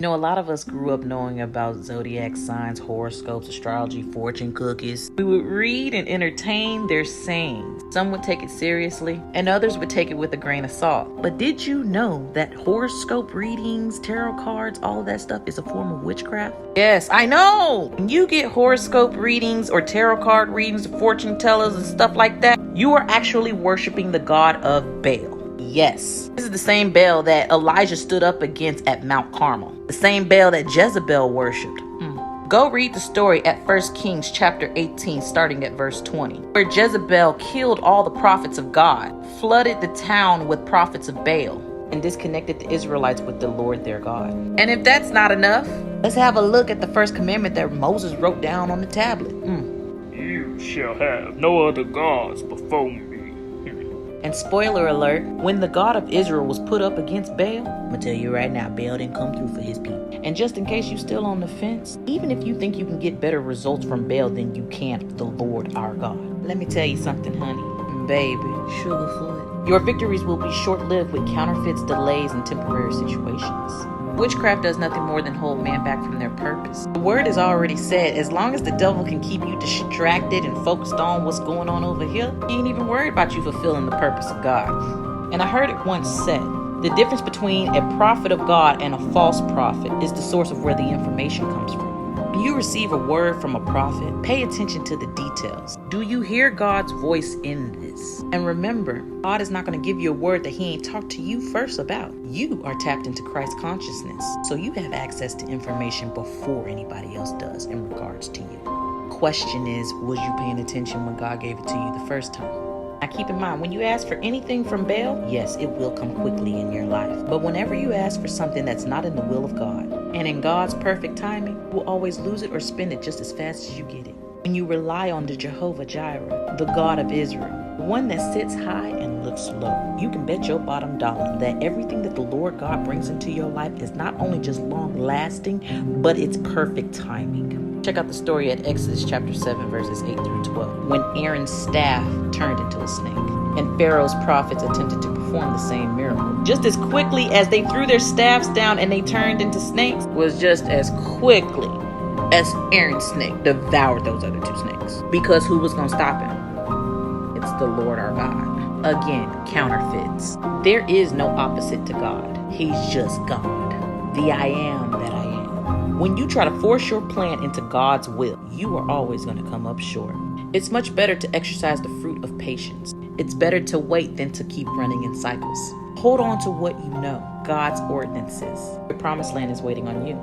You know, a lot of us grew up knowing about zodiac signs, horoscopes, astrology, fortune cookies. We would read and entertain their sayings. Some would take it seriously, and others would take it with a grain of salt. But did you know that horoscope readings, tarot cards, all of that stuff is a form of witchcraft? Yes, I know! When you get horoscope readings or tarot card readings, fortune tellers and stuff like that, you are actually worshiping the god of Baal. Yes, this is the same Baal that Elijah stood up against at Mount Carmel. The same Baal that Jezebel worshipped. Go read the story at 1 Kings chapter 18, starting at verse 20, where Jezebel killed all the prophets of God, flooded the town with prophets of Baal, and disconnected the Israelites with the Lord their God. And if that's not enough, let's have a look at the first commandment that Moses wrote down on the tablet. You shall have no other gods before me. And spoiler alert, when the God of Israel was put up against Baal, I'm gonna tell you right now, Baal didn't come through for his people. And just in case you're still on the fence, even if you think you can get better results from Baal than you can the Lord our God, let me tell you something, honey. Baby, sugarfoot. Your victories will be short-lived with counterfeits, delays, and temporary situations. Witchcraft does nothing more than hold man back from their purpose. The word is already said, as long as the devil can keep you distracted and focused on what's going on over here, he ain't even worried about you fulfilling the purpose of God. And I heard it once said, the difference between a prophet of God and a false prophet is the source of where the information comes from. When you receive a word from a prophet, pay attention to the details. Do you hear God's voice in this? And remember, God is not going to give you a word that he ain't talked to you first about. You are tapped into Christ's consciousness, so you have access to information before anybody else does in regards to you. Question is, was you paying attention when God gave it to you the first time? Now keep in mind, when you ask for anything from Baal, yes, it will come quickly in your life. But whenever you ask for something that's not in the will of God, and in God's perfect timing, you will always lose it or spend it just as fast as you get it. When you rely on the Jehovah Jireh, the God of Israel, the one that sits high and looks low, you can bet your bottom dollar that everything that the Lord God brings into your life is not only just long lasting, but it's perfect timing. Check out the story at Exodus chapter 7, verses 8 through 12, when Aaron's staff turned into a snake, and Pharaoh's prophets attempted to perform the same miracle. Just as quickly as they threw their staffs down and they turned into snakes, was just as quickly as Aaron's snake devoured those other two snakes. Because who was going to stop him? It's the Lord our God. Again, counterfeits. There is no opposite to God. He's just God. The I am that I am. When you try to force your plan into God's will, you are always going to come up short. It's much better to exercise the fruit of patience. It's better to wait than to keep running in cycles. Hold on to what you know, God's ordinances. Your promised land is waiting on you.